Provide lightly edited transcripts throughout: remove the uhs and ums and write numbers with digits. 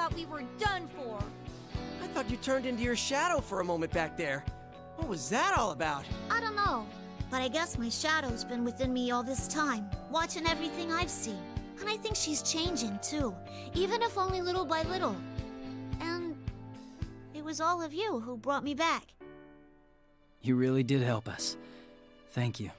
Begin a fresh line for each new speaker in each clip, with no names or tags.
thought we were done for.
I thought you turned into your shadow for a moment back there. What was that all about?
I don't know, but I guess my shadow's been within me all this time, watching everything I've seen. And I think she's changing too, even if only little by little. And it was all of you who brought me back.
You really did help us. Thank you.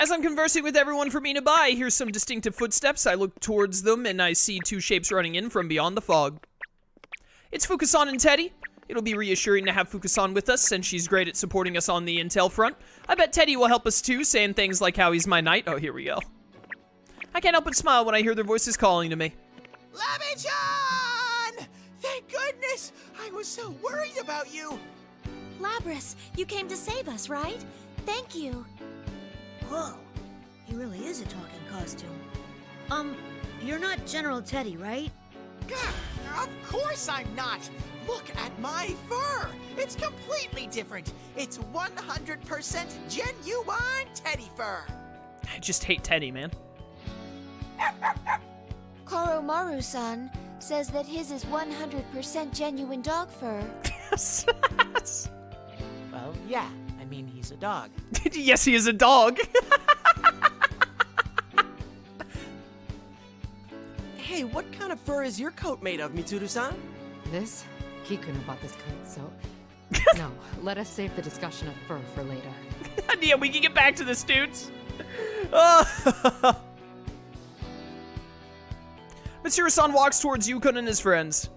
As I'm conversing with everyone from Inaba, I hear some distinctive footsteps. I look towards them, and I see two shapes running in from beyond the fog. It's Fukasan and Teddy. It'll be reassuring to have Fukasan with us, since she's great at supporting us on the intel front. I bet Teddy will help us too, saying things like how he's my knight. Oh, here we go. I can't help but smile when I hear their voices calling to me.
Lemon-chan! Thank goodness! I was so worried about you!
Labris, you came to save us, right? Thank you. Whoa, he really is a talking costume. You're not General Teddy, right?
Of course I'm not! Look at my fur! It's completely different! It's 100% genuine teddy fur!
I just hate Teddy, man.
Koromaru-san says that his is 100% genuine dog fur.
Well, yeah. I mean, he's a dog.
Yes, he is a dog.
Hey, what kind of fur is your coat made of, Mitsuru-san?
This? Kikuno bought this coat, so... No, let us save the discussion of fur for later.
Yeah, we can get back to this, dudes. Mitsuru-san walks towards Yukon and his friends.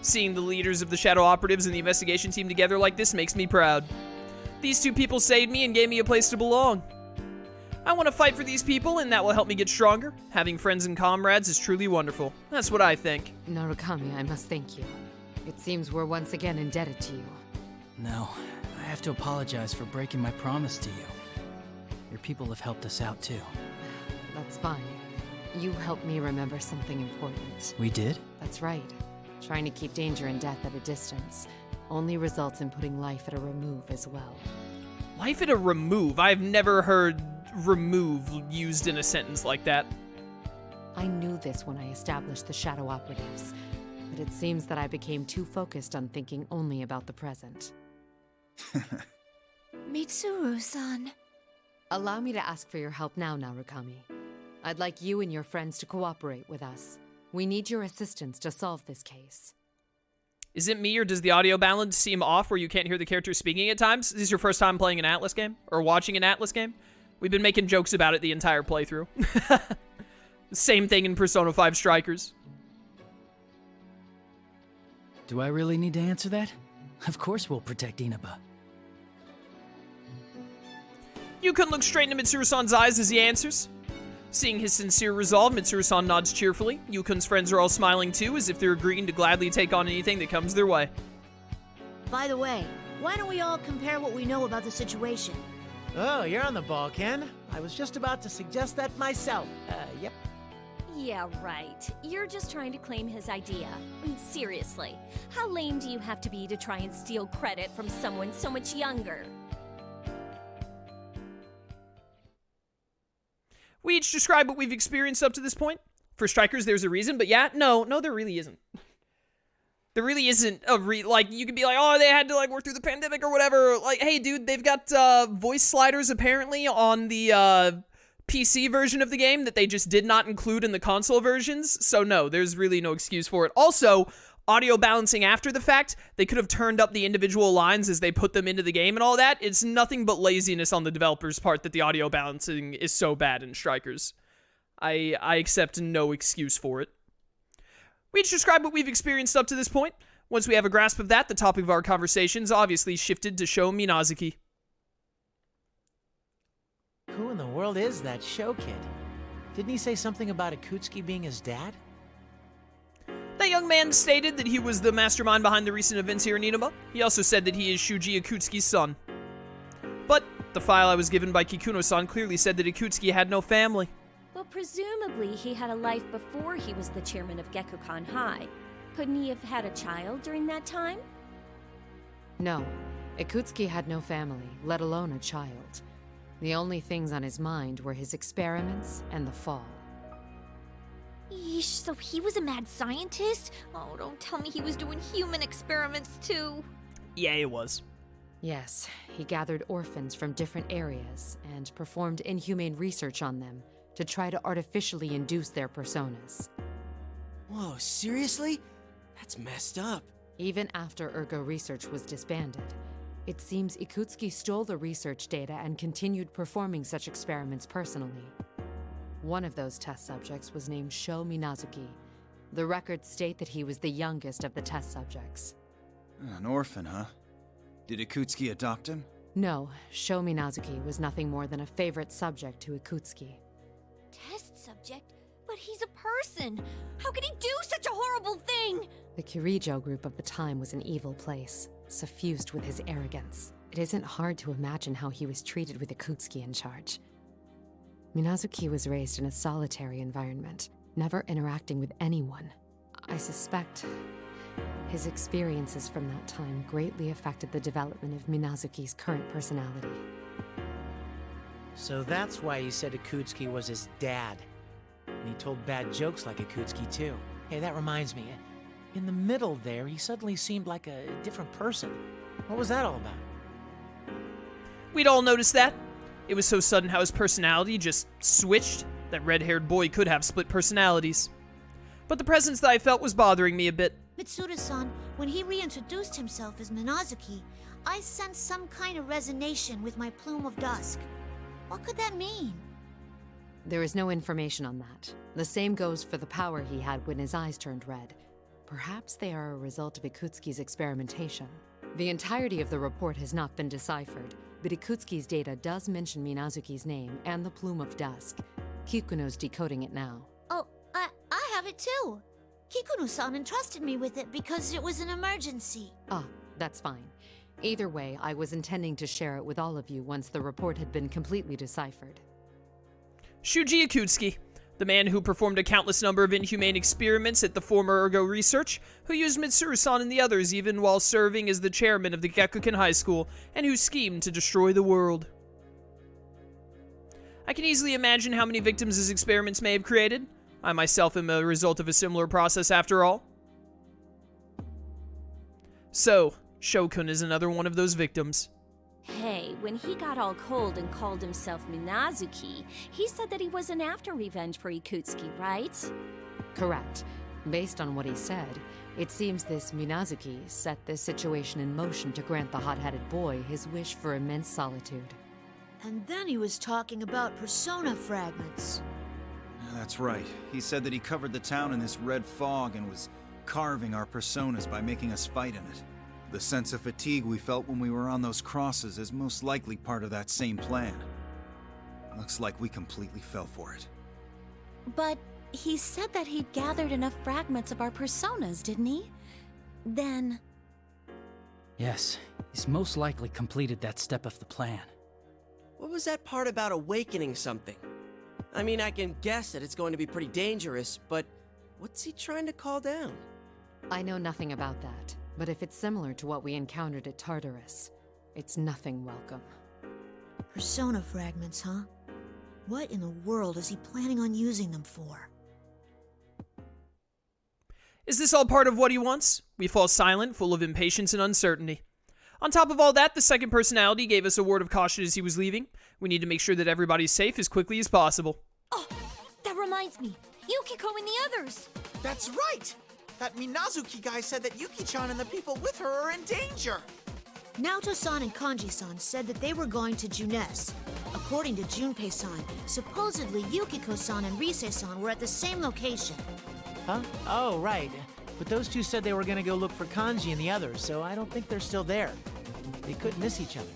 Seeing the leaders of the Shadow Operatives and the investigation team together like this makes me proud. These two people saved me and gave me a place to belong. I want to fight for these people, and that will help me get stronger. Having friends and comrades is truly wonderful. That's what I think.
Narukami, I must thank you. It seems we're once again indebted to you.
No, I have to apologize for breaking my promise to you. Your people have helped us out too.
That's fine. You helped me remember something important.
We did?
That's right. Trying to keep danger and death at a distance only results in putting life at a remove as well.
Life at a remove? I've never heard remove used in a sentence like that.
I knew this when I established the Shadow Operatives, but it seems that I became too focused on thinking only about the present.
Mitsuru-san.
Allow me to ask for your help now, Narukami. I'd like you and your friends to cooperate with us. We need your assistance to solve this case.
Is it me, or does the audio balance seem off where you can't hear the characters speaking at times? Is this your first time playing an Atlus game? Or watching an Atlus game? We've been making jokes about it the entire playthrough. Same thing in Persona 5 Strikers.
Do I really need to answer that? Of course we'll protect Inaba.
Yukon looks straight into Mitsuru-san's eyes as he answers. Seeing his sincere resolve, Mitsuru-san nods cheerfully. Yukon's friends are all smiling too, as if they're agreeing to gladly take on anything that comes their way.
By the way, why don't we all compare what we know about the situation?
Oh, you're on the ball, Ken. I was just about to suggest that myself. Yep.
Yeah, right. You're just trying to claim his idea. I mean, seriously, how lame do you have to be to try and steal credit from someone so much younger?
We each describe what we've experienced up to this point. For Strikers, there's a reason, but yeah, no, there really isn't. There really isn't a like, you could be like, oh, they had to, like, work through the pandemic or whatever. Like, hey, dude, they've got, voice sliders, apparently, on the, PC version of the game that they just did not include in the console versions. So, no, there's really no excuse for it. Also, audio balancing after the fact, they could have turned up the individual lines as they put them into the game and all that. It's nothing but laziness on the developer's part that the audio balancing is so bad in Strikers. I accept no excuse for it. We each describe what we've experienced up to this point. Once we have a grasp of that, the topic of our conversations obviously shifted to Sho Minazuki.
Who in the world is that Sho kid? Didn't he say something about Akutsuki being his dad?
That young man stated that he was the mastermind behind the recent events here in Inaba. He also said that he is Shuji Akutsuki's son. But the file I was given by Kikuno-san clearly said that Akutsuki had no family.
Well, presumably he had a life before he was the chairman of Gekukan High. Couldn't he have had a child during that time?
No, Akutsuki had no family, let alone a child. The only things on his mind were his experiments and the fall.
Yeesh, so he was a mad scientist? Oh, don't tell me he was doing human experiments too.
Yeah, it was.
Yes, he gathered orphans from different areas and performed inhumane research on them to try to artificially induce their personas.
Whoa, seriously? That's messed up.
Even after Ergo Research was disbanded, it seems Ikutsuki stole the research data and continued performing such experiments personally. One of those test subjects was named Sho Minazuki. The records state that he was the youngest of the test subjects.
An orphan, huh? Did Ikutsuki adopt him?
No, Sho Minazuki was nothing more than a favorite subject to Ikutsuki.
Test subject? But he's a person! How could he do such a horrible thing?
The Kirijo group of the time was an evil place, suffused with his arrogance. It isn't hard to imagine how he was treated with Ikutsuki in charge. Minazuki was raised in a solitary environment, never interacting with anyone. I suspect his experiences from that time greatly affected the development of Minazuki's current personality.
So that's why he said Ikutsuki was his dad. And he told bad jokes like Ikutsuki too. Hey, that reminds me. In the middle there, he suddenly seemed like a different person. What was that all about?
We'd all noticed that. It was so sudden how his personality just switched. That red-haired boy could have split personalities. But the presence that I felt was bothering me a bit.
Mitsuru-san, when he reintroduced himself as Minazuki, I sensed some kind of resonation with my plume of dusk. What could that mean?
There is no information on that. The same goes for the power he had when his eyes turned red. Perhaps they are a result of Ikutsuki's experimentation. The entirety of the report has not been deciphered, but Ikutsuki's data does mention Minazuki's name and the plume of dusk. Kikuno's decoding it now.
Oh, I have it too. Kikuno-san entrusted me with it because it was an emergency.
Ah, that's fine. Either way, I was intending to share it with all of you once the report had been completely deciphered.
Shuji Ikutsuki, the man who performed a countless number of inhumane experiments at the former Ergo Research, who used Mitsuru-san and the others even while serving as the chairman of the Gyakuken High School, and who schemed to destroy the world. I can easily imagine how many victims his experiments may have created. I myself am a result of a similar process after all. So, Shokun is another one of those victims.
Hey, when he got all cold and called himself Minazuki, he said that he wasn't after revenge for Ikutsuki, right?
Correct. Based on what he said, it seems this Minazuki set this situation in motion to grant the hot-headed boy his wish for immense solitude.
And then he was talking about persona fragments.
That's right. He said that he covered the town in this red fog and was carving our personas by making us fight in it. The sense of fatigue we felt when we were on those crosses is most likely part of that same plan. Looks like we completely fell for it.
But he said that he'd gathered enough fragments of our personas, didn't he? Then...
Yes, he's most likely completed that step of the plan.
What was that part about awakening something? I mean, I can guess that it's going to be pretty dangerous, but what's he trying to call down?
I know nothing about that, but if it's similar to what we encountered at Tartarus, it's nothing welcome.
Persona fragments, huh? What in the world is he planning on using them for?
Is this all part of what he wants? We fall silent, full of impatience and uncertainty. On top of all that, the second personality gave us a word of caution as he was leaving. We need to make sure that everybody's safe as quickly as possible.
Oh, that reminds me. Yukiko and the others.
That's right! That Minazuki guy said that Yuki-chan and the people with her are in danger.
Naoto-san and Kanji-san said that they were going to Junes. According to Junpei-san, supposedly Yukiko-san and Rise-san were at the same location.
Huh? Oh, right. But those two said they were gonna go look for Kanji and the others, so I don't think they're still there. They could miss each other.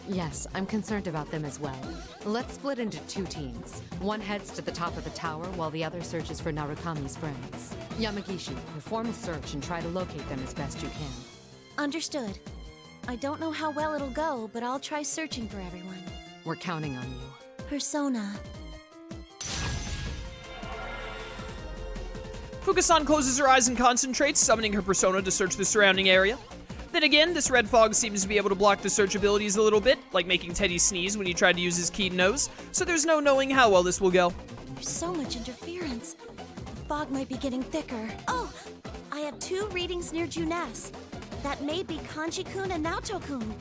Yes, I'm concerned about them as well. Let's split into two teams. One heads to the top of the tower while the other searches for Narukami's friends. Yamagishi, perform a search and try to locate them as best you can.
Understood. I don't know how well it'll go, but I'll try searching for everyone.
We're counting on you.
Persona.
Fukasan closes her eyes and concentrates, summoning her persona to search the surrounding area. Then again, this red fog seems to be able to block the search abilities a little bit, like making Teddy sneeze when he tried to use his keen nose, so there's no knowing how well this will go.
There's so much interference. The fog might be getting thicker. Oh, I have 2 readings near Junes. That may be Kanji-kun and Naoto-kun.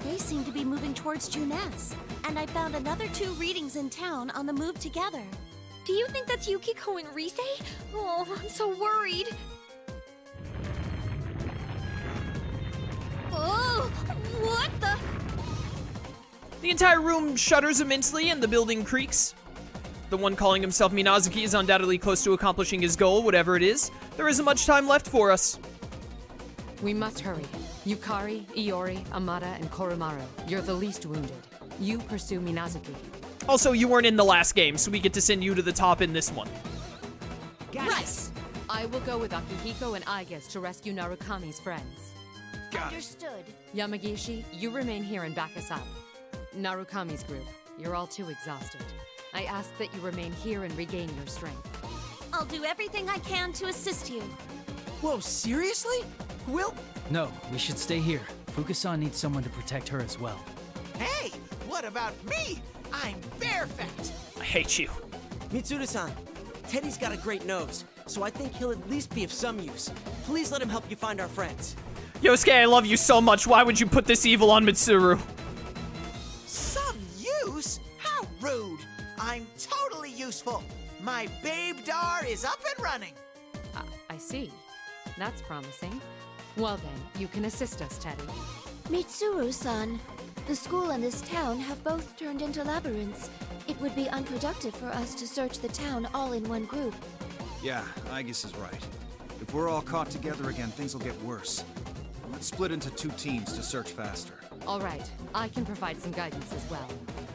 They seem to be moving towards Junes. And I found another 2 readings in town on the move together.
Do you think that's Yukiko and Rise? Oh, I'm so worried. Oh, what the?
The entire room shudders immensely and the building creaks. The one calling himself Minazuki is undoubtedly close to accomplishing his goal, whatever it is. There isn't much time left for us.
We must hurry. Yukari, Iori, Amada, and Koromaru. You're the least wounded. You pursue Minazuki.
Also, you weren't in the last game, so we get to send you to the top in this one.
Right. I will go with Akihiko and Aigis to rescue Narukami's friends.
Understood.
Yamagishi, you remain here and back us up. Narukami's group, you're all too exhausted. I ask that you remain here and regain your strength.
I'll do everything I can to assist you.
Whoa, seriously? Will?
No, we should stay here. Fukasan needs someone to protect her as well.
Hey, what about me? I'm perfect.
I hate you.
Mitsuru-san, Teddy's got a great nose, so I think he'll at least be of some use. Please let him help you find our friends.
Yosuke, I love you so much. Why would you put this evil on Mitsuru?
Some use? How rude. I'm totally useful. My babe Dar is up and running.
I see. That's promising. Well then, you can assist us, Teddy.
Mitsuru-san, the school and this town have both turned into labyrinths. It would be unproductive for us to search the town all in one group.
Yeah, Aegis is right. If we're all caught together again, things will get worse. Let's split into 2 teams to search faster.
All right, I can provide some guidance as well.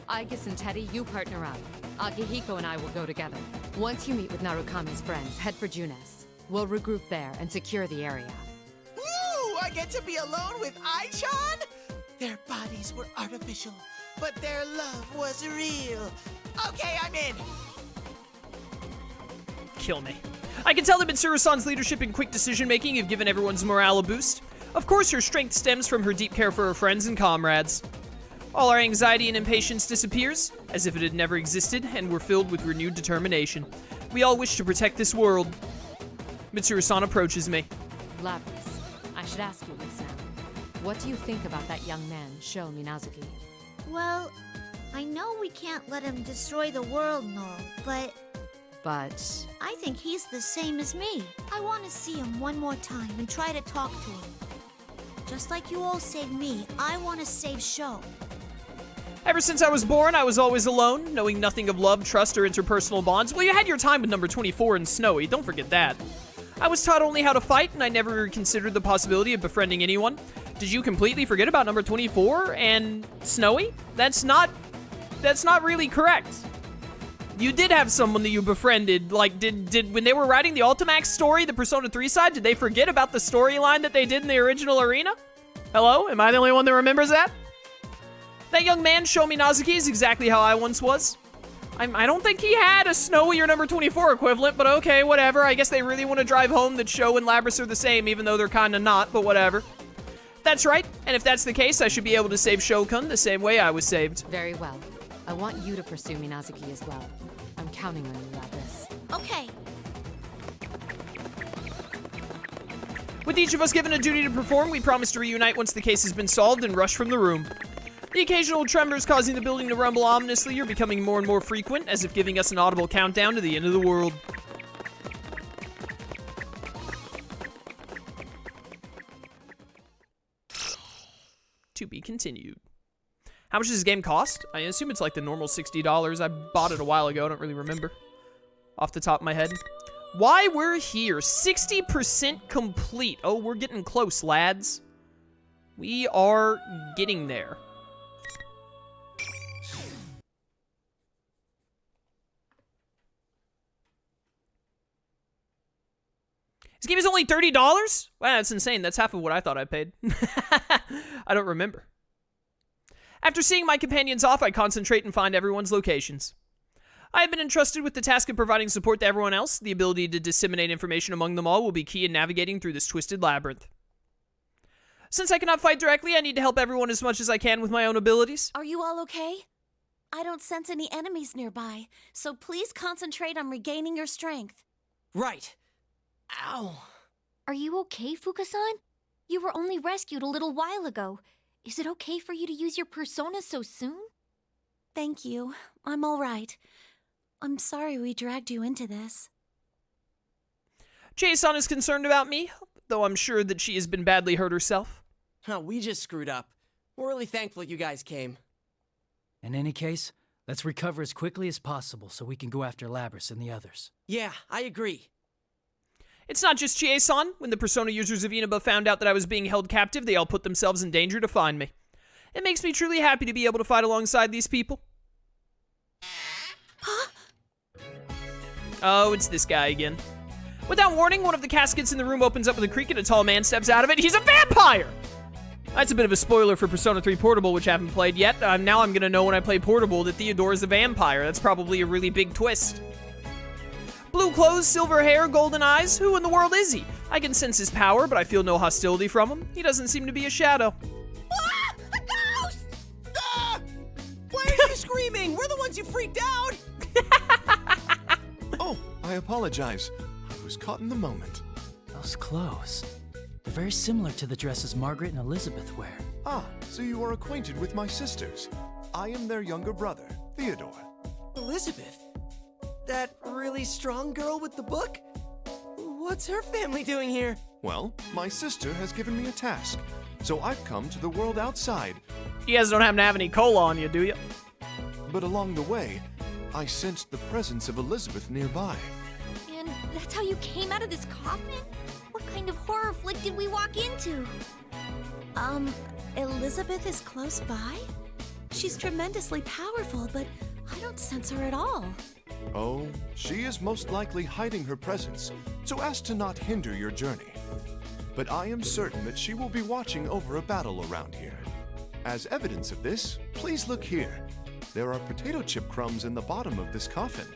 Aigis and Teddy, you partner up. Akihiko and I will go together. Once you meet with Narukami's friends, head for Junes. We'll regroup there and secure the area.
Woo! I get to be alone with Ai-chan? Their bodies were artificial, but their love was real. Okay, I'm in.
Kill me. I can tell that Mitsuru-san's leadership and quick decision-making have given everyone's morale a boost. Of course, her strength stems from her deep care for her friends and comrades. All our anxiety and impatience disappears, as if it had never existed, and we're filled with renewed determination. We all wish to protect this world. Mitsuru-san approaches me.
Lapis, I should ask you this now. What do you think about that young man, Sho Minazuki?
Well, I know we can't let him destroy the world and all, but I think he's the same as me. I want to see him one more time and try to talk to him. Just like you all saved me, I want to save Sho.
Ever since I was born, I was always alone, knowing nothing of love, trust, or interpersonal bonds. Well, you had your time with number 24 and Snowy, don't forget that. I was taught only how to fight, and I never considered the possibility of befriending anyone. Did you completely forget about number 24 and Snowy? That's not really correct. You did have someone that you befriended. Like, did when they were writing the Ultimax story, the Persona 3 side, did they forget about the storyline that they did in the original Arena? Hello? Am I the only one that remembers that? That young man, Sho Minazuki, is exactly how I once was. I don't think he had a Snowy or number 24 equivalent, but okay, whatever. I guess they really want to drive home that Sho and Labras are the same, even though they're kinda not, but whatever. That's right, and if that's the case, I should be able to save Sho-kun the same way I was saved.
Very well. I want you to pursue Minazuki as well. I'm counting on you, Lapis.
Okay.
With each of us given a duty to perform, we promise to reunite once the case has been solved and rush from the room. The occasional tremors causing the building to rumble ominously are becoming more and more frequent, as if giving us an audible countdown to the end of the world. To be continued. How much does this game cost? I assume it's like the normal $60. I bought it a while ago, I don't really remember. Off the top of my head. Why we're here. 60% complete. Oh, we're getting close, lads. We are getting there. This game is only $30? Wow, that's insane. That's half of what I thought I paid. I don't remember. After seeing my companions off, I concentrate and find everyone's locations. I have been entrusted with the task of providing support to everyone else. The ability to disseminate information among them all will be key in navigating through this twisted labyrinth. Since I cannot fight directly, I need to help everyone as much as I can with my own abilities.
Are you all okay? I don't sense any enemies nearby, so please concentrate on regaining your strength.
Right. Ow.
Are you okay, Fuka-san? You were only rescued a little while ago. Is it okay for you to use your persona so soon?
Thank you. I'm all right. I'm sorry we dragged you into this.
Chie-san is concerned about me, though I'm sure that she has been badly hurt herself.
Huh, we just screwed up. We're really thankful you guys came.
In any case, let's recover as quickly as possible so we can go after Labrys and the others.
Yeah, I agree.
It's not just Chie-san. When the Persona users of Inaba found out that I was being held captive, they all put themselves in danger to find me. It makes me truly happy to be able to fight alongside these people. Oh, it's this guy again. Without warning, one of the caskets in the room opens up with a creak and a tall man steps out of it. He's a vampire! That's a bit of a spoiler for Persona 3 Portable, which I haven't played yet. Now I'm gonna know when I play Portable that Theodore is a vampire. That's probably a really big twist. Blue clothes, silver hair, golden eyes. Who in the world is he? I can sense his power, but I feel no hostility from him. He doesn't seem to be a shadow.
Ah! A ghost! Ah! Why are you screaming? We're the ones you freaked out!
Oh, I apologize. I was caught in the moment.
Those clothes. They're very similar to the dresses Margaret and Elizabeth wear.
Ah, so you are acquainted with my sisters. I am their younger brother, Theodore.
Elizabeth? That really strong girl with the book? What's her family doing here?
Well, my sister has given me a task, so I've come to the world outside.
You guys don't happen to have any cola on you, do you?
But along the way, I sensed the presence of Elizabeth nearby.
And that's how you came out of this coffin? What kind of horror flick did we walk into?
Elizabeth is close by? She's tremendously powerful, but I don't sense her at all.
Oh, she is most likely hiding her presence, so as to not hinder your journey. But I am certain that she will be watching over a battle around here. As evidence of this, please look here. There are potato chip crumbs in the bottom of this coffin,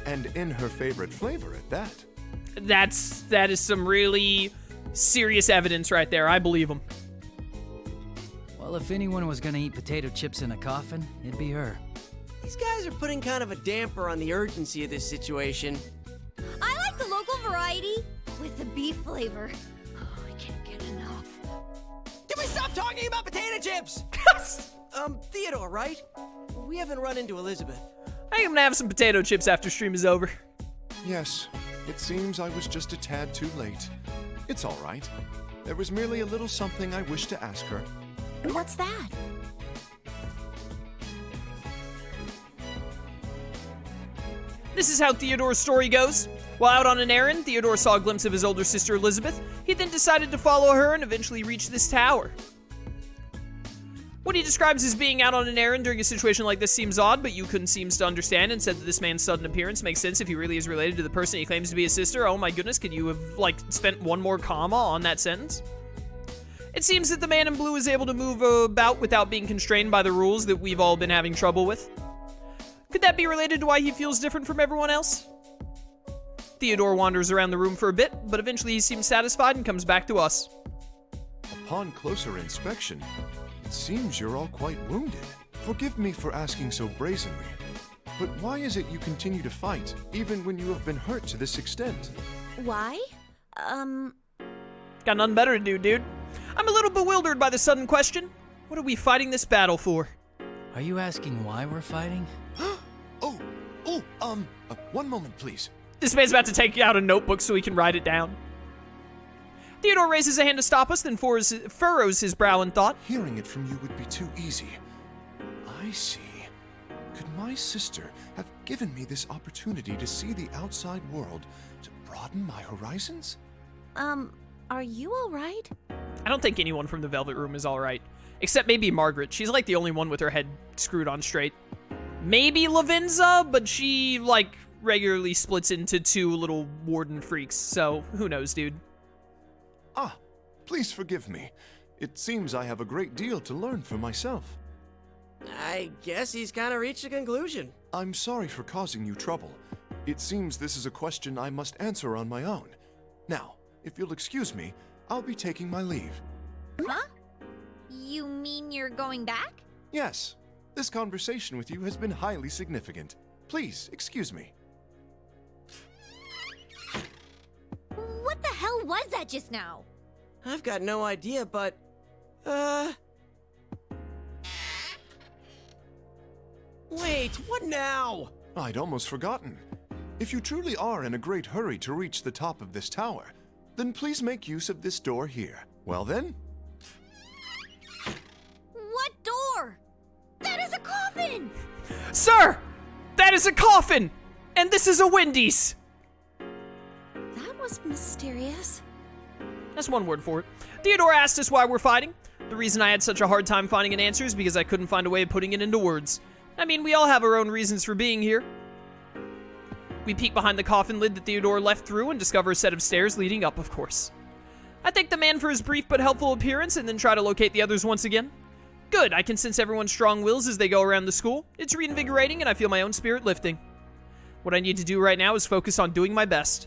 and in her favorite flavor at that.
That is some really serious evidence right there. I believe him.
Well, if anyone was gonna eat potato chips in a coffin, it'd be her.
These guys are putting kind of a damper on the urgency of this situation.
I like the local variety with the beef flavor. Oh, I can't get enough.
Can we stop talking about potato chips?
Theodore, right? We haven't run into Elizabeth.
I think I'm gonna have some potato chips after stream is over.
Yes, it seems I was just a tad too late. It's all right. There was merely a little something I wished to ask her.
What's that?
This is how Theodore's story goes. While out on an errand, Theodore saw a glimpse of his older sister Elizabeth. He then decided to follow her and eventually reach this tower. What he describes as being out on an errand during a situation like this seems odd, but Yukun seems to understand and said that this man's sudden appearance makes sense if he really is related to the person he claims to be his sister. Oh my goodness, could you have, spent one more comma on that sentence? It seems that the man in blue is able to move about without being constrained by the rules that we've all been having trouble with. Could that be related to why he feels different from everyone else? Theodore wanders around the room for a bit, but eventually he seems satisfied and comes back to us.
Upon closer inspection, it seems you're all quite wounded. Forgive me for asking so brazenly, but why is it you continue to fight, even when you have been hurt to this extent?
Why?
Got nothing better to do, dude. I'm a little bewildered by the sudden question. What are we fighting this battle for?
Are you asking why we're fighting?
One moment, please.
This man's about to take out a notebook so he can write it down. Theodore raises a hand to stop us, then furrows his brow in thought.
Hearing it from you would be too easy. I see. Could my sister have given me this opportunity to see the outside world, to broaden my horizons?
Are you alright?
I don't think anyone from the Velvet Room is alright. Except maybe Margaret. She's like the only one with her head screwed on straight. Maybe Lavinza, but she, regularly splits into two little warden freaks, so who knows, dude.
Ah, please forgive me. It seems I have a great deal to learn for myself.
I guess he's kind of reached a conclusion.
I'm sorry for causing you trouble. It seems this is a question I must answer on my own. Now, if you'll excuse me, I'll be taking my leave.
Huh?
You mean you're going back?
Yes. This conversation with you has been highly significant. Please, excuse me.
What the hell was that just now?
I've got no idea, but... Wait, what now?
I'd almost forgotten. If you truly are in a great hurry to reach the top of this tower, then please make use of this door here. Well then?
What door? That is a coffin!
Sir! That is a coffin! And this is a Wendy's!
That was mysterious.
That's one word for it. Theodore asked us why we're fighting. The reason I had such a hard time finding an answer is because I couldn't find a way of putting it into words. I mean, we all have our own reasons for being here. We peek behind the coffin lid that Theodore left through and discover a set of stairs leading up, of course. I thank the man for his brief but helpful appearance and then try to locate the others once again. Good, I can sense everyone's strong wills as they go around the school. It's reinvigorating and I feel my own spirit lifting. What I need to do right now is focus on doing my best.